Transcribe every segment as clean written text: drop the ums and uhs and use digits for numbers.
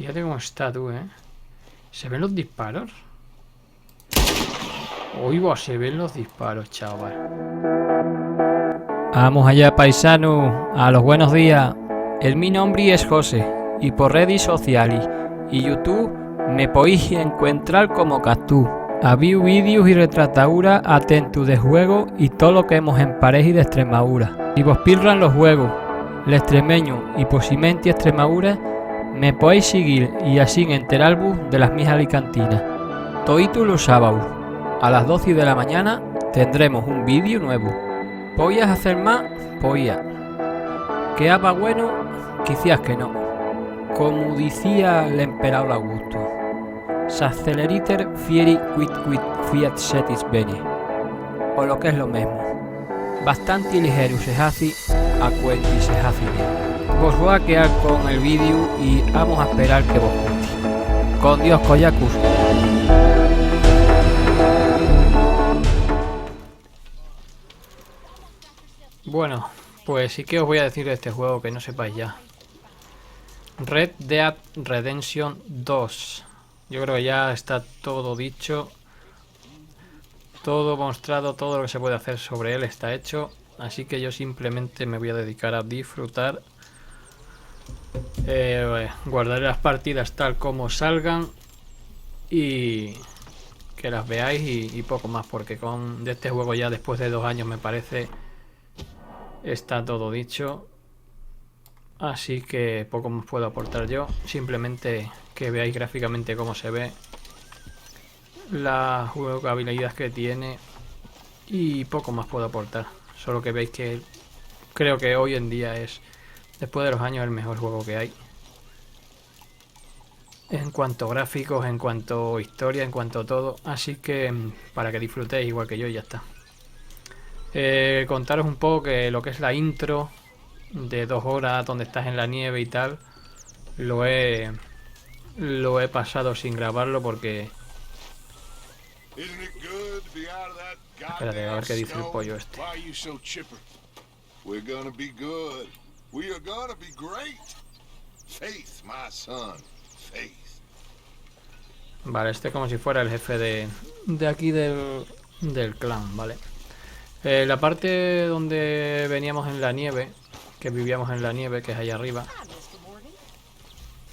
Fíjate cómo está tú, ¿eh? ¿Se ven los disparos? Oiga, se ven los disparos, chaval. Vamos allá, paisano, a los buenos días. Mi nombre es José y por redes sociales y YouTube me podéis encontrar como Cactus. Había vídeos y retrataduras atentos de juego y todo lo que hemos en pareja y de Extremadura. Si vos pillan los juegos, el extremeño y posiblemente Extremadura, me podéis seguir y así enteraros de las mis alicantinas. Todos los sábados, a las 12 de la mañana, tendremos un vídeo nuevo. ¿Podías hacer más? Podía. ¿Quedaba bueno? Quizás que no. Como decía el emperador Augusto, s'acceleriter fieri quid fiat setis bene. O lo que es lo mismo, bastante ligero se hace a cuenti se hace bien. Vos voy a quedar con el vídeo y vamos a esperar que vos guste. Con Dios, Koyakus. Bueno, pues sí que os voy a decir de este juego que no sepáis ya. Red Dead Redemption 2. Yo creo que ya está todo dicho, todo mostrado, todo lo que se puede hacer sobre él está hecho. Así que yo simplemente me voy a dedicar a disfrutar. Guardaré las partidas tal como salgan y que las veáis y poco más, porque de este juego ya después de 2 años me parece está todo dicho. Así que poco más puedo aportar yo. Simplemente que veáis gráficamente cómo se ve, la jugabilidad que tiene y poco más puedo aportar. Solo que veis que creo que hoy en día es, después de los años, el mejor juego que hay. En cuanto a gráficos, en cuanto a historia, en cuanto a todo. Así que para que disfrutéis igual que yo y ya está. Contaros un poco que lo que es la intro de 2 horas donde estás en la nieve y tal, lo he pasado sin grabarlo porque... Espérate, a ver qué dice el pollo este. Vale, este es como si fuera el jefe de aquí del clan, ¿vale? La parte donde veníamos en la nieve, que vivíamos en la nieve, que es allá arriba,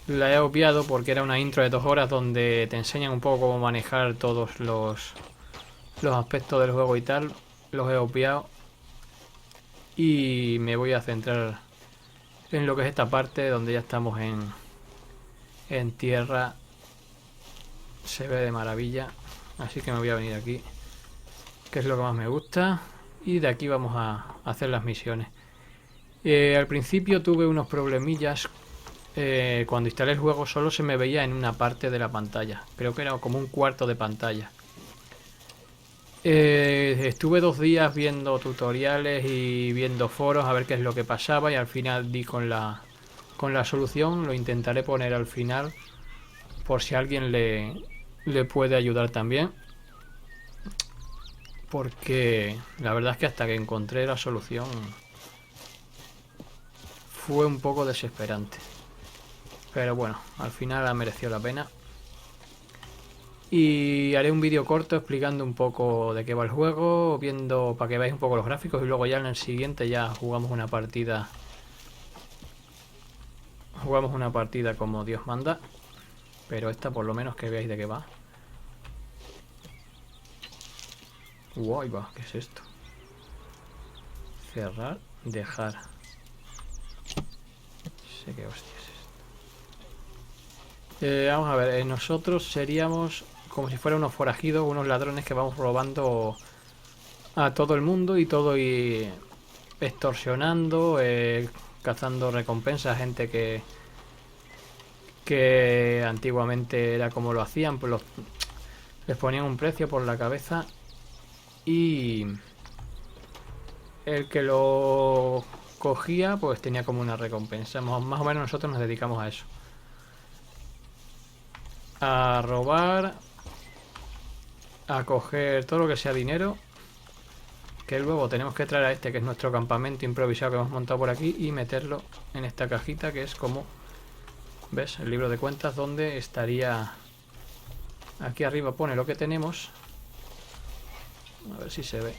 la he obviado porque era una intro de 2 horas donde te enseñan un poco cómo manejar todos los aspectos del juego y tal. Los he obviado y me voy a centrar en lo que es esta parte donde ya estamos en tierra. Se ve de maravilla, así que me voy a venir aquí, que es lo que más me gusta, y de aquí vamos a hacer las misiones. Al principio tuve unos problemillas. Cuando instalé el juego solo se me veía en una parte de la pantalla, creo que era como un cuarto de pantalla. Estuve 2 días viendo tutoriales y viendo foros a ver qué es lo que pasaba y al final di con la solución. Lo intentaré poner al final por si a alguien le puede ayudar también, porque la verdad es que hasta que encontré la solución fue un poco desesperante, pero bueno, al final ha merecido la pena. Y haré un vídeo corto explicando un poco de qué va el juego, viendo para que veáis un poco los gráficos, y luego ya en el siguiente ya jugamos una partida como Dios manda, pero esta por lo menos que veáis de qué va. Uy, va, ¿qué es esto? Cerrar, dejar. No sé qué hostia es esto. Vamos a ver, nosotros seríamos como si fueran unos forajidos, unos ladrones que vamos robando a todo el mundo y todo, y extorsionando, cazando recompensas a gente que antiguamente era como lo hacían, pues les ponían un precio por la cabeza y el que lo cogía pues tenía como una recompensa. Más o menos nosotros nos dedicamos a eso, a robar, a coger todo lo que sea dinero, que luego tenemos que traer a este, que es nuestro campamento improvisado que hemos montado por aquí, y meterlo en esta cajita que es como ¿Ves? El libro de cuentas donde estaría... Aquí arriba pone lo que tenemos. A ver si se ve.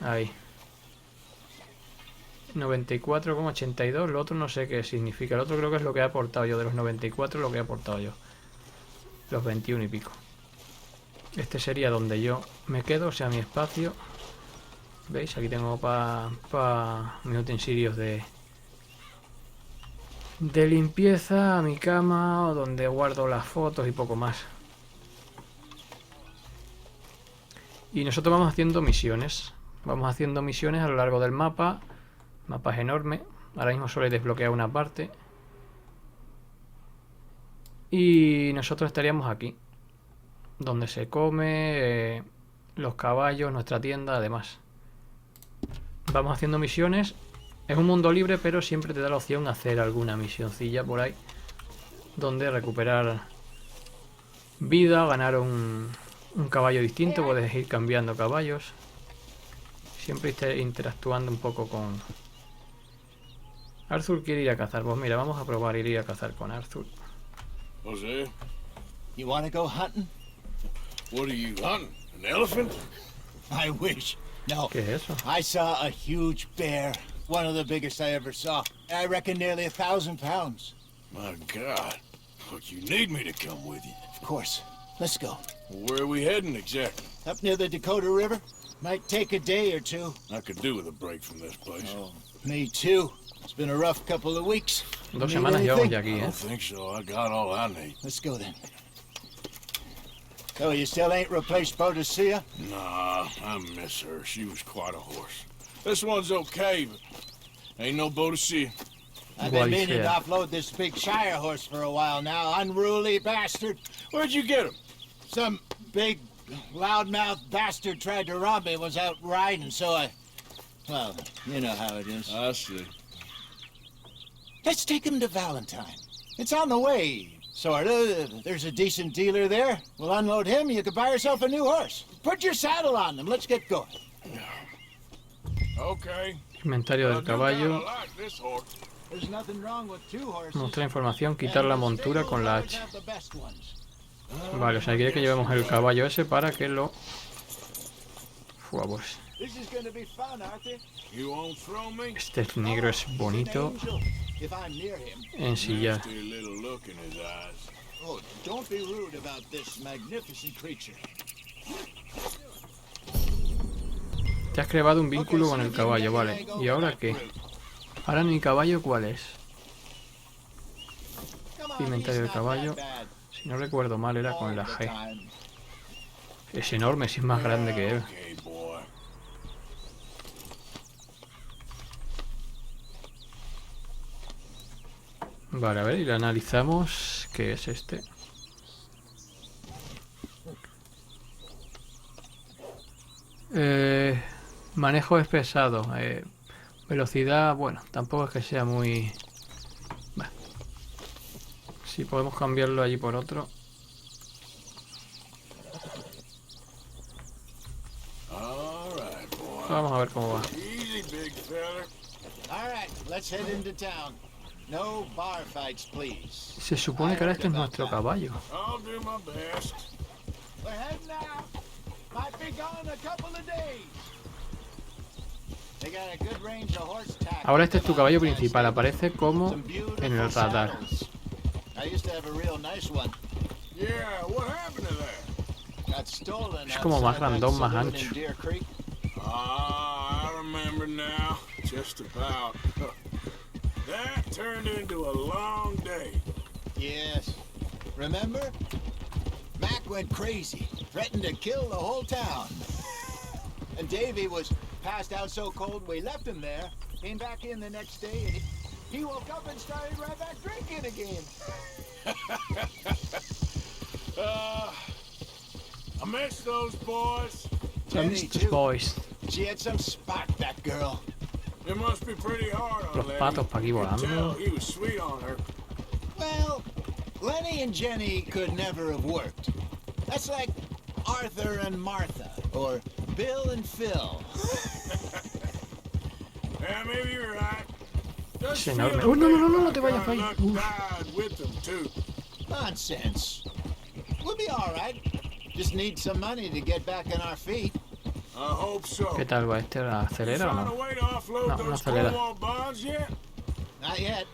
Ahí. 94,82. Lo otro no sé qué significa. El otro creo que es lo que he aportado yo. De los 94 lo que he aportado yo. Los 21 y pico. Este sería donde yo me quedo, o sea, mi espacio. ¿Veis? Aquí tengo para mis utensilios de limpieza, mi cama, donde guardo las fotos y poco más. Y nosotros vamos haciendo misiones. Vamos haciendo misiones a lo largo del mapa. El mapa es enorme. Ahora mismo solo he desbloqueado una parte. Y nosotros estaríamos aquí. Donde se come, los caballos, nuestra tienda, además. Vamos haciendo misiones. Es un mundo libre, pero siempre te da la opción de hacer alguna misioncilla por ahí. Donde recuperar vida, ganar un caballo distinto. Puedes ir cambiando caballos. Siempre interactuando un poco con... Arthur quiere ir a cazar. Pues mira, vamos a probar ir a cazar con Arthur. Jose, You want to go hunting? what are you hunting? An elephant? I wish. No. ¿Qué es eso? I saw a huge bear. One of the biggest I ever saw. I reckon nearly 1,000 pounds. My God. Look, you need me to come with you. Of course. Let's go. Where are we heading exactly? Up near the Dakota River. Might take a day or two. I could do with a break from this place. Oh, me too. It's been a rough couple of weeks. 2 Need semanas llevamos anything? ya I aquí, don't think so. I got all I need. Let's go then. So you still ain't replaced Boadicea? Nah, I miss her. She was quite a horse. This one's okay, but ain't no Boadicea. I've been meaning to Boadicea. offload this big Shire horse for a while now. Unruly bastard. Where'd you get him? Some big loudmouth bastard tried to rob me. Was out riding, so I... Well, you know how it is. I see. Let's take him to Valentine. It's on the way, sorta. There's a decent dealer there. We'll unload him, you could buy yourself a new horse. Put your saddle on them, let's get going. Okay. Inventario I del do kinda caballo. like this horse. There's nothing wrong with two horses. Mostrar información. Quitar la montura con la H. Have the best ones. Vale, o sea, quiere que llevemos el caballo ese para que lo... Fua, pues. This is gonna be fun, Arthur. You won't throw me? Este negro es He's an bonito. angel, if I'm near him. En silla. Nasty little look in his eyes. Oh, don't be rude about this magnificent creature. Te has creado un vínculo con el caballo, vale. ¿Y ahora qué? Ahora mi caballo, ¿cuál es? Come on, Inventario del he's not caballo. that bad. Si no recuerdo mal, era con la All the G. time. Es enorme, si es más grande que él. Okay, boy. Vale, a ver, y lo analizamos. ¿Qué es este? Manejo es pesado. Velocidad, bueno, tampoco es que sea muy... Bah. Si podemos cambiarlo allí por otro. All right, boy. Vamos a ver cómo va. Easy, big fella. All right, let's head into town. No bar fights, please. Se supone que ahora este es nuestro caballo. I'll do my best. We're heading out. Might be gone a couple of days. They got a good range of horse tack. Ahora este es tu caballo principal. Aparece como Some beautiful en el radar. saddles. I used to have a real nice one. Yeah, what happened to that? Got stolen. Es como más outside that grandón, más saloon in ancho. Deer Creek. Ah, I remember now. Just about. That turned into a long day. Yes. Remember? Mac went crazy, threatened to kill the whole town. And Davy was passed out so cold we left him there. Came back in the next day and he woke up and started right back drinking again. I miss those boys. Jenny, too. Boys. She had some spot, that girl. It must be pretty hard on Los Lenny. patos pa' aquí Could volando. tell he was sweet on her. Well, Lenny and Jenny could never have worked. That's like Arthur and Martha, or Bill and Phil. Yeah, maybe you're right. Just Es enorme. feeling No, no, no, no, no like te vayas our para ahí. luck Uf. died with them, too. Nonsense. We'll be all right. Just need some money to get back on our feet. I hope so. ¿Qué tal va este? ¿La You acelera o found a no? way to offload No, no those acelera. Cornwall bonds yet? Not yet.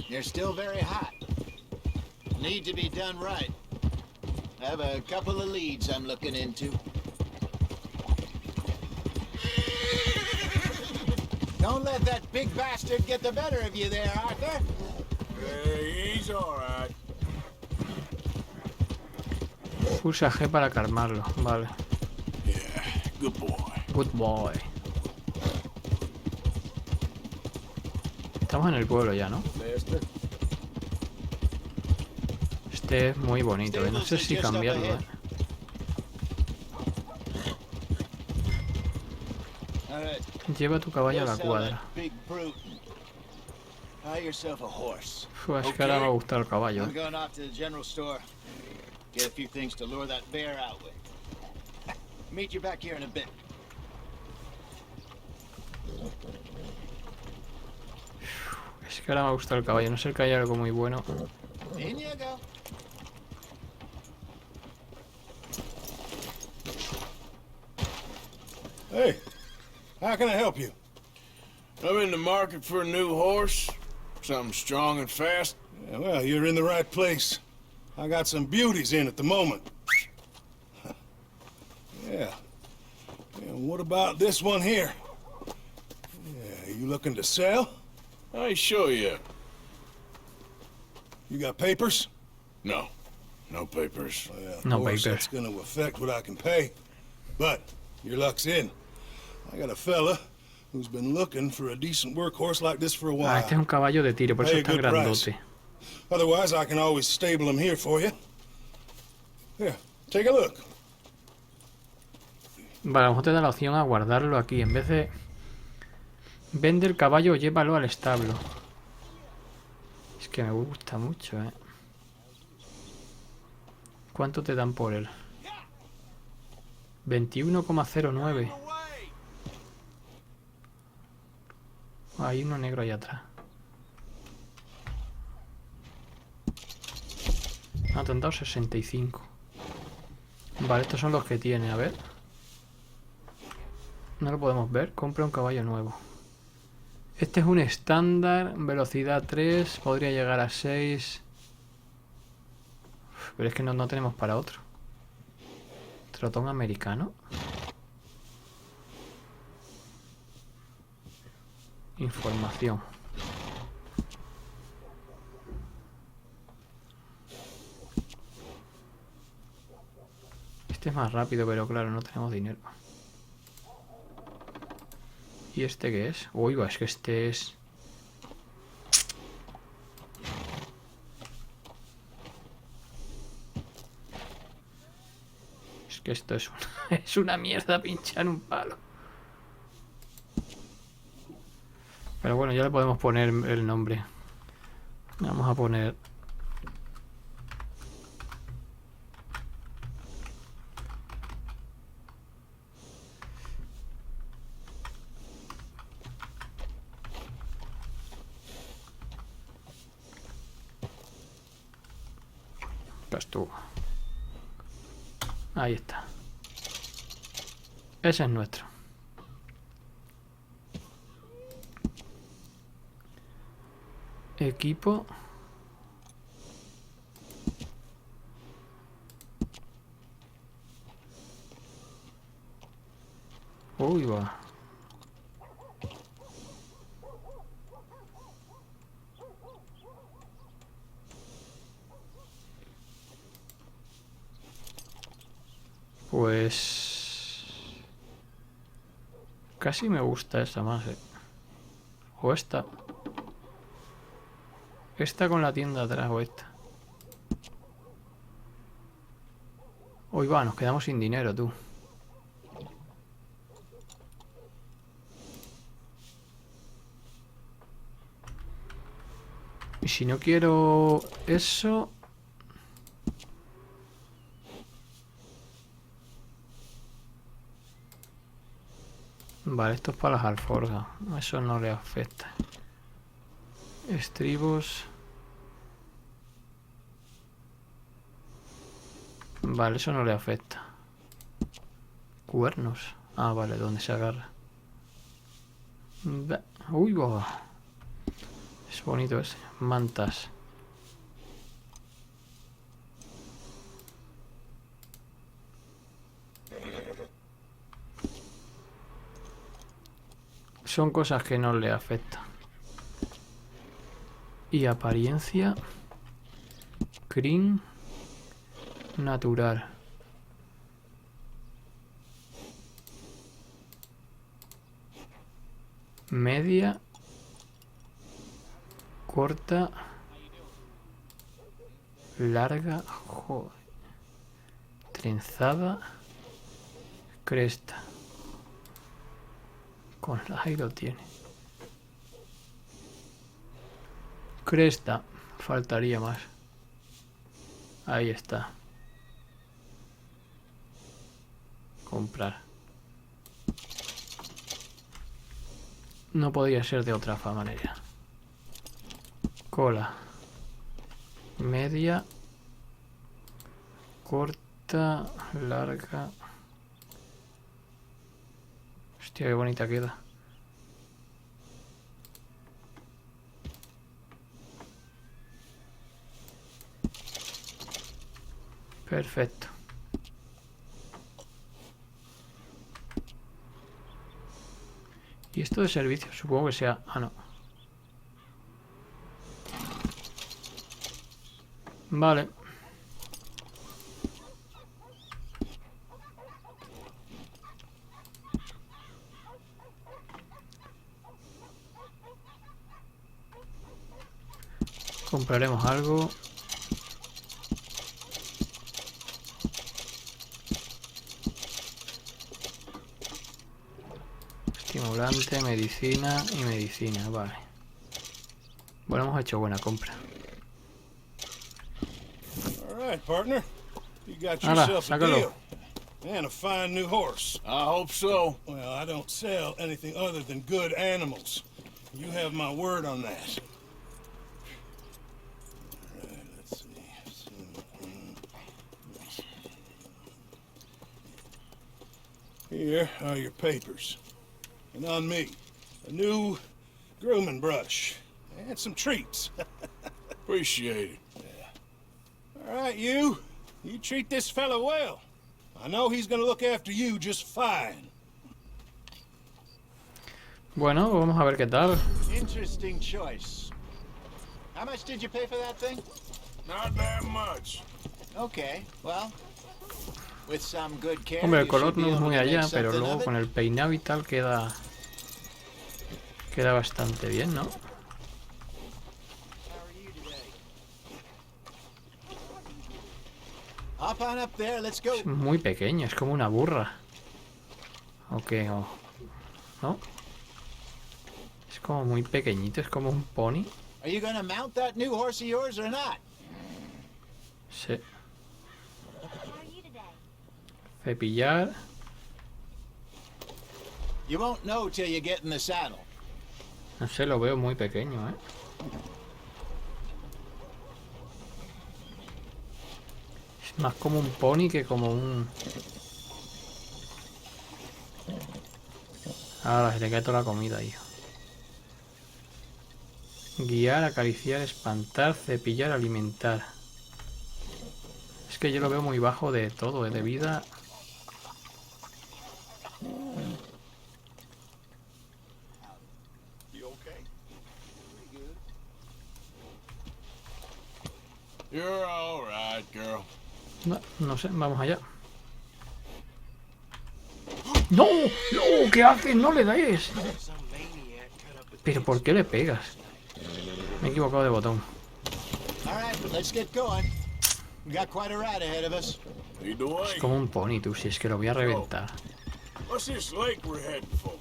They're still very hot. Need to be done right. I have a couple of leads I'm looking into. Don't let that big bastard get the better of you there, Arthur. Hey, he's all right. Pulsa G para calmarlo. Vale. Yeah, good boy. Good boy. Estamos en el pueblo ya, ¿no? Este es muy bonito, ¿eh? No sé si cambiarlo, ¿eh? All right. Lleva tu caballo a la Go sell cuadra. that big brute and buy yourself a horse. Uf, es que ahora me ha gustado el caballo, I'm ¿eh? going off to the general store. Get a few things to lure that bear out with. Meet you back here in a bit. Es que ahora me ha gustado el caballo. No sé que haya algo muy bueno. In you go. Hey, how can I help you? I'm in the market for a new horse. Something strong and fast. Yeah, well, you're in the right place. I got some beauties in at the moment. Yeah. And what about this one here? Yeah, you looking to sell? I ain't sure yet. You got papers? No. No papers. Well, of No course, papers. that's gonna affect what I can pay. But your luck's in. I got a fella who's been looking for a decent workhorse like this for a Ah, while. este es un caballo de tiro, por eso Pay a es tan good price. grandote. Otherwise, I can always stable him here for you. Here, take a look. Vale, a lo mejor te da la opción a guardarlo aquí. En vez de... Vende el caballo o llévalo al establo. Es que me gusta mucho, ¿eh? ¿Cuánto te dan por él? 21,09. Hay uno negro ahí atrás. Ha dado 65. Vale, estos son los que tiene, a ver. No lo podemos ver. Compra un caballo nuevo. Este es un estándar. Velocidad 3. Podría llegar a 6. Pero es que no tenemos para otro. Trotón americano. Información. Este es más rápido, pero claro, no tenemos dinero. ¿Y este qué es? Uy, es que este es... Es que esto es es una mierda pinchar un palo. Pero bueno, ya le podemos poner el nombre. Vamos a poner... Pues tú. Ahí está. Ese es nuestro. Equipo. Uy, va. Pues... Casi me gusta esta más, ¿eh? O esta. Esta con la tienda atrás o esta. Uy, va, nos quedamos sin dinero, tú. Y si no quiero eso... Vale, esto es para las alforjas. Eso no le afecta. Estribos. Vale, eso no le afecta. Cuernos. Ah, vale, donde se agarra. Uy, boba. Es bonito ese. Mantas. Son cosas que no le afectan. Y apariencia. Crin. Natural. Media. Corta. Larga. Joder. Trenzada. Cresta. Con la ahí lo tiene. Cresta. Faltaría más. Ahí está. Comprar. No podría ser de otra manera. Cola. Media. Corta. Larga. Hostia, qué bonita queda. Perfecto. Y esto de servicio, supongo que sea... Ah, no. Vale. Compraremos algo. Estimulante, medicina y medicina, vale. Bueno, hemos hecho buena compra. All right, partner. You got Hala, yourself a sácalo. deal. And a fine new horse. I hope so. Well, I don't sell anything other than good animals. You have my word on that. All right, let's see. Here are your papers. And on me, a new grooming brush. And some treats. Appreciate it. All right, you treat this fella well. I know he's gonna look after you just fine. Bueno, vamos a ver qué tal. Interesting choice. How much did you pay for that thing? Not that much. Okay, well, with some good care, Hombre, el you color should be no es able muy to make allá, pero something luego of it. con el peinado y tal queda bastante bien, ¿no? Hop on up there, let's go. Es muy pequeño, es como una burra. ¿O qué? ¿No? Es como muy pequeñito, es como un pony. Are you gonna mount that new horse of yours or not? Sí. Cepillar. You won't know till you get in the saddle. No sé, lo veo muy pequeño, ¿eh? Es más como un pony que como un... Ahora se le cae toda la comida, hijo. Guiar, acariciar, espantar, cepillar, alimentar. Es que yo lo veo muy bajo de todo, de vida. You okay? You're all right, girl. No, no sé, vamos allá. ¡No! ¡No! ¿Qué haces? ¡No le des! ¿Pero por qué le pegas? Me he equivocado de botón. All right, let's get going. We got quite a ride ahead of us. Lead the way. Es como un pony, tú, si es que lo voy a reventar. What's this lake we're heading for?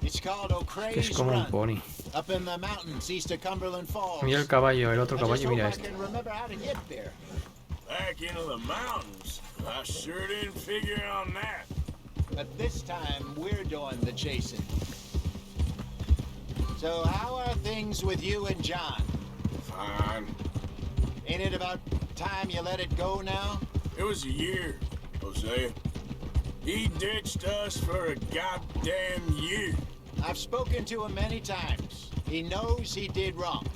It's called Que es O'Creagh's como un Run, pony. up in the mountains east of Cumberland Falls. Mira el caballo, el otro I just caballo, hope mira I este. can remember how to get there. Back into the mountains? I sure didn't figure on that. But this time, we're doing the chasing. So how are things with you and John? Fine. Ain't it about time you let it go now? It was a year, Hosea. He ditched us for a goddamn year. I've spoken to him many times. He knows he did wrong.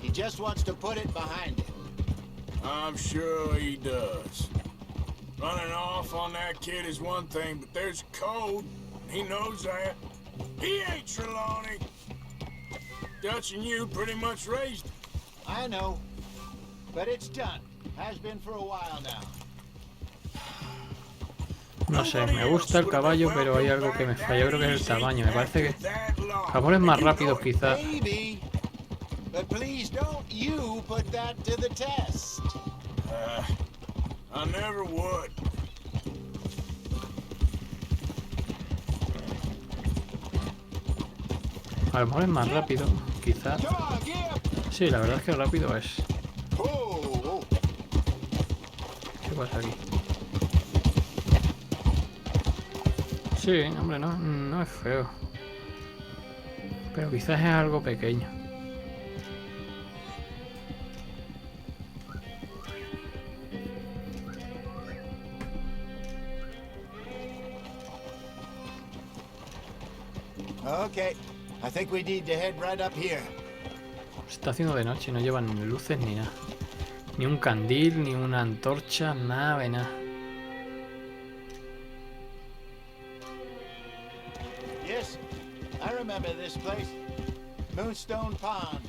He just wants to put it behind him. I'm sure he does. Running off on that kid is one thing, but there's code. He knows that. He ain't Trelawney. Dutch and you pretty much raised him. I know. But it's done. Has been for a while now. No sé, me gusta el caballo, pero hay algo que me falla. Yo creo que es el tamaño. Me parece que jamones más rápidos quizás. Maybe. But please don't you put that to the test. I never would. A lo mejor es más rápido, quizás. Sí, la verdad es que rápido es. ¿Qué pasa aquí? Sí, hombre, no es feo. Pero quizás es algo pequeño. Okay. I think we need to head right up here. Está haciendo de noche, no llevan ni luces ni nada. Ni un candil, ni una antorcha, nada de nada. Yes, I remember this place. Moonstone Pond.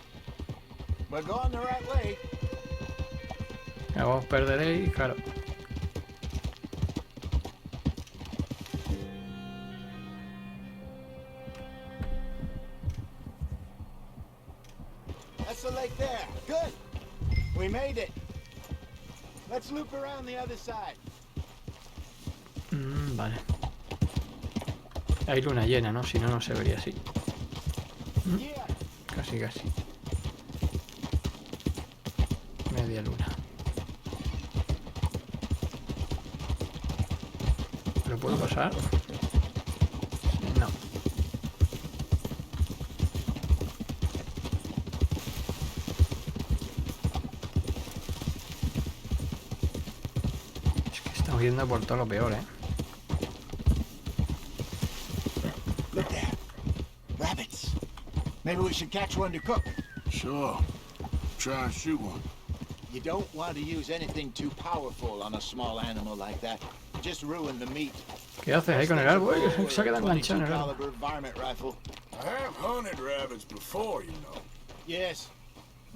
We're going the right way. Ya vamos a perder ahí, claro. That's the lake there. Good. We made it. Let's loop around the other side. Vale. Hay luna llena, ¿no? Si no, no se vería así. Yeah. Casi, casi. Media luna. ¿Lo puedo pasar? No. Es que estamos yendo por todo lo peor, ¿eh? Look there. Rabbits. Maybe we should catch one to cook. Sure. Try and shoot one. You don't want to use anything too powerful on a small animal like that. Just ruin the meat. ¿Qué haces ahí con el árbol? Se ha quedado enganchado en el árbol. Caliber varmint rifle. I have hunted rabbits before, you know. Yes.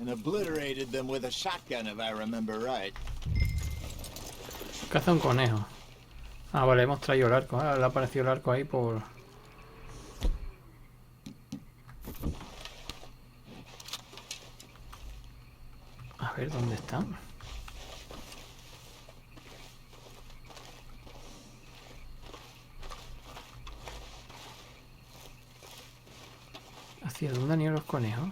And obliterated them with a shotgun, if I remember right. Caza un conejo. Ah, vale, hemos traído el arco. Ah, le ha aparecido el arco ahí por... A ver, ¿dónde están? ¿Hacia dónde han ido los conejos?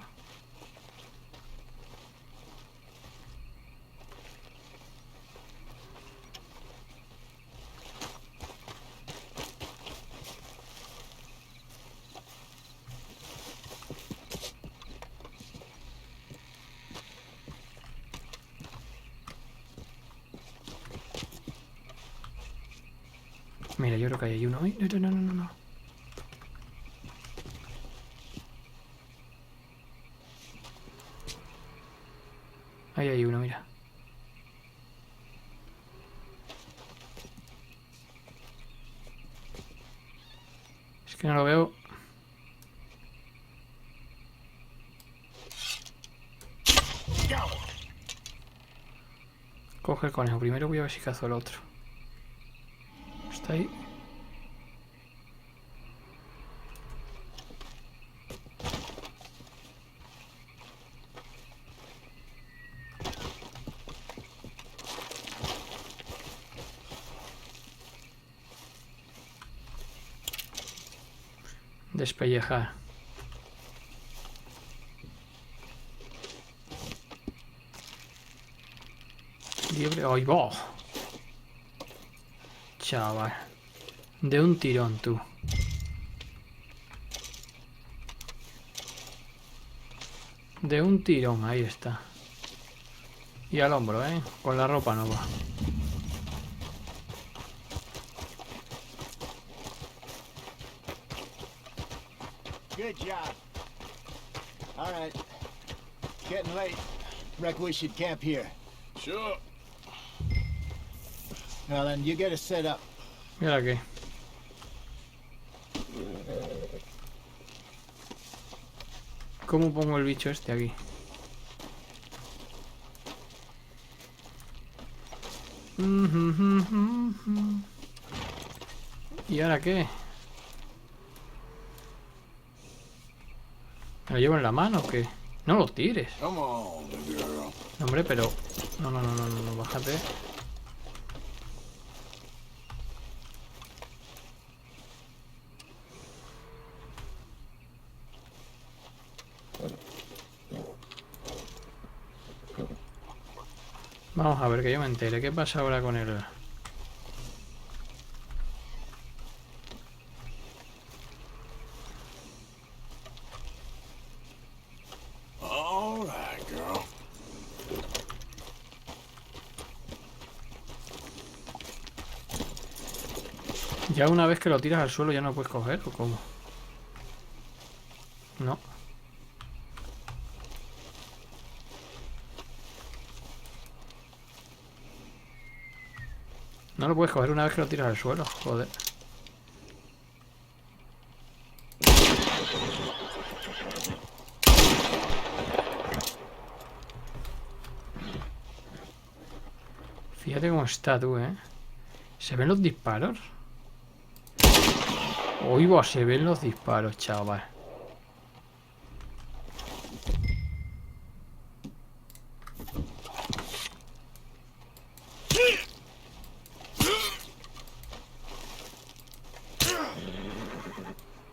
Mira, yo creo que hay uno. Ay, no. Ahí hay uno, mira. Es que no lo veo. Coge el conejo. Primero voy a ver si cazo el otro. Está ahí. Despellejar. Liebre. ¡Ay, va! Chaval. De un tirón, tú. De un tirón, ahí está. Y al hombro, ¿eh? Con la ropa nueva. Good job. All right. Getting late. Reckon we should camp here. Sure. Well, then you get us set up. Mira aquí. ¿Cómo pongo el bicho este aquí? ¿Y ahora qué? ¿Me lo llevo en la mano o qué? No lo tires. Come on, girl. No, hombre, pero... No, bájate. Vamos a ver, que yo me entere. ¿Qué pasa ahora con el...? All right, girl. Ya una vez que lo tiras al suelo ya no puedes coger, ¿o cómo? No. No lo puedes coger una vez que lo tiras al suelo, joder. Fíjate cómo está tú, ¿eh? ¿Se ven los disparos? Oigo, se ven los disparos, chaval.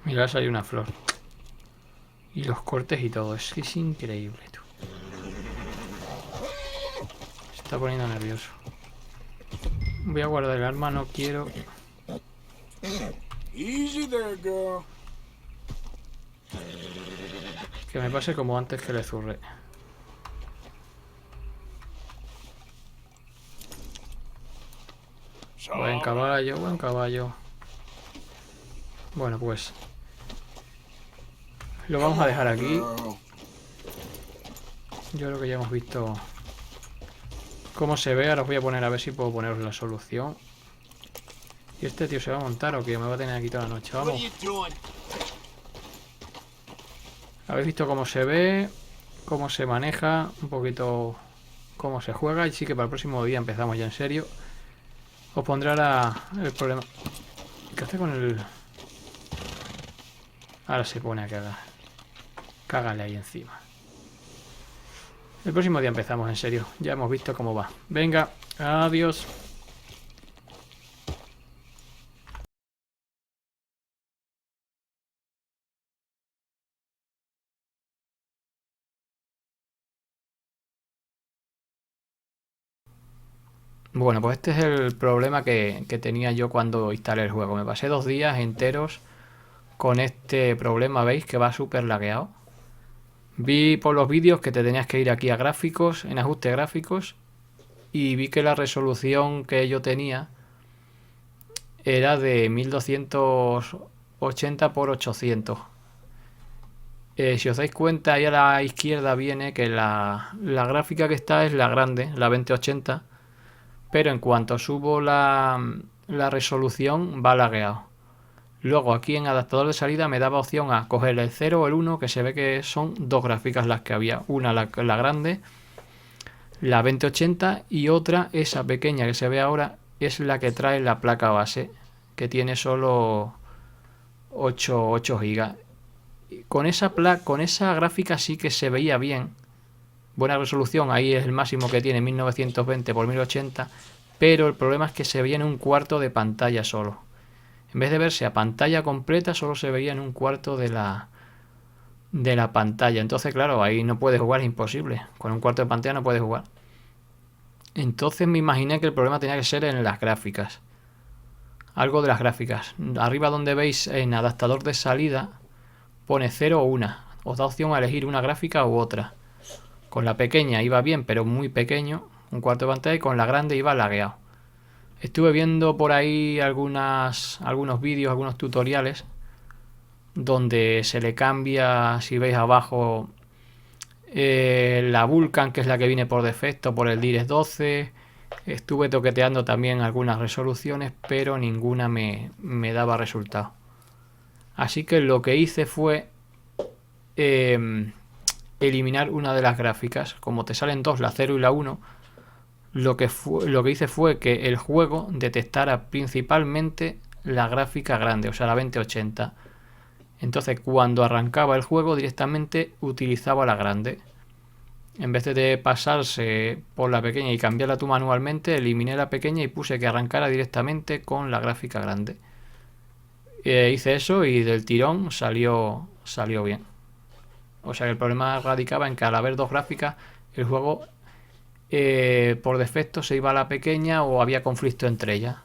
Mirad, hay una flor. Y los cortes y todo. Es que es increíble, tú. Se está poniendo nervioso. Voy a guardar el arma, no quiero... Easy there, girl. que me pase como antes que le zurré. Buen caballo, buen caballo. Bueno, pues... lo vamos a dejar aquí. Yo creo que ya hemos visto cómo se ve. Ahora os voy a poner a ver si puedo poneros la solución. ¿Y este tío se va a montar o qué? Me va a tener aquí toda la noche. Vamos. Habéis visto cómo se ve, cómo se maneja, un poquito cómo se juega. Y sí que para el próximo día empezamos ya en serio. Os pondré ahora el problema. ¿Qué hace con el...? Ahora se pone a cagar. Cágale ahí encima. El próximo día empezamos en serio. Ya hemos visto cómo va. Venga, adiós. Bueno, pues este es el problema que tenía yo cuando instalé el juego. Me pasé 2 días enteros con este problema, ¿veis? Que va súper lagueado. Vi por los vídeos que te tenías que ir aquí a gráficos, en ajuste gráficos, y vi que la resolución que yo tenía era de 1280 por 800. Si os dais cuenta, ahí a la izquierda viene que la gráfica que está es la grande, la 2080, pero en cuanto subo la resolución va lagueado. Luego aquí en adaptador de salida me daba opción a coger el 0 o el 1, que se ve que son 2 gráficas las que había. Una la grande, la 2080, y otra, esa pequeña que se ve ahora, es la que trae la placa base, que tiene solo 8 GB. Con esa gráfica sí que se veía bien. Buena resolución, ahí es el máximo que tiene, 1920 x 1080, pero el problema es que se veía en un cuarto de pantalla solo. En vez de verse a pantalla completa, solo se veía en un cuarto de la pantalla. Entonces, claro, ahí no puedes jugar, es imposible. Con un cuarto de pantalla no puedes jugar. Entonces me imaginé que el problema tenía que ser en las gráficas. Algo de las gráficas. Arriba donde veis en adaptador de salida, pone 0 o 1. Os da opción a elegir una gráfica u otra. Con la pequeña iba bien, pero muy pequeño, un cuarto de pantalla, y con la grande iba lagueado. Estuve viendo por ahí algunos vídeos, algunos tutoriales, donde se le cambia, si veis abajo, la Vulkan, que es la que viene por defecto, por el DirectX 12. Estuve toqueteando también algunas resoluciones, pero ninguna me daba resultado. Así que lo que hice fue eliminar una de las gráficas. Como te salen dos, la 0 y la 1, lo que hice fue que el juego detectara principalmente la gráfica grande, o sea, la 2080. Entonces, cuando arrancaba el juego, directamente utilizaba la grande. En vez de pasarse por la pequeña y cambiarla tú manualmente, eliminé la pequeña y puse que arrancara directamente con la gráfica grande. Hice eso y del tirón salió bien. O sea que el problema radicaba en que al haber dos gráficas, el juego por defecto se iba a la pequeña o había conflicto entre ellas.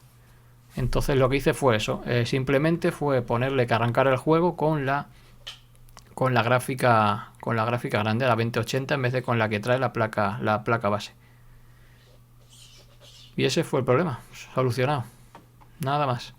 Entonces lo que hice fue eso, simplemente fue ponerle que arrancara el juego con la gráfica grande, la 2080, en vez de con la que trae la placa base. Y ese fue el problema, solucionado. Nada más.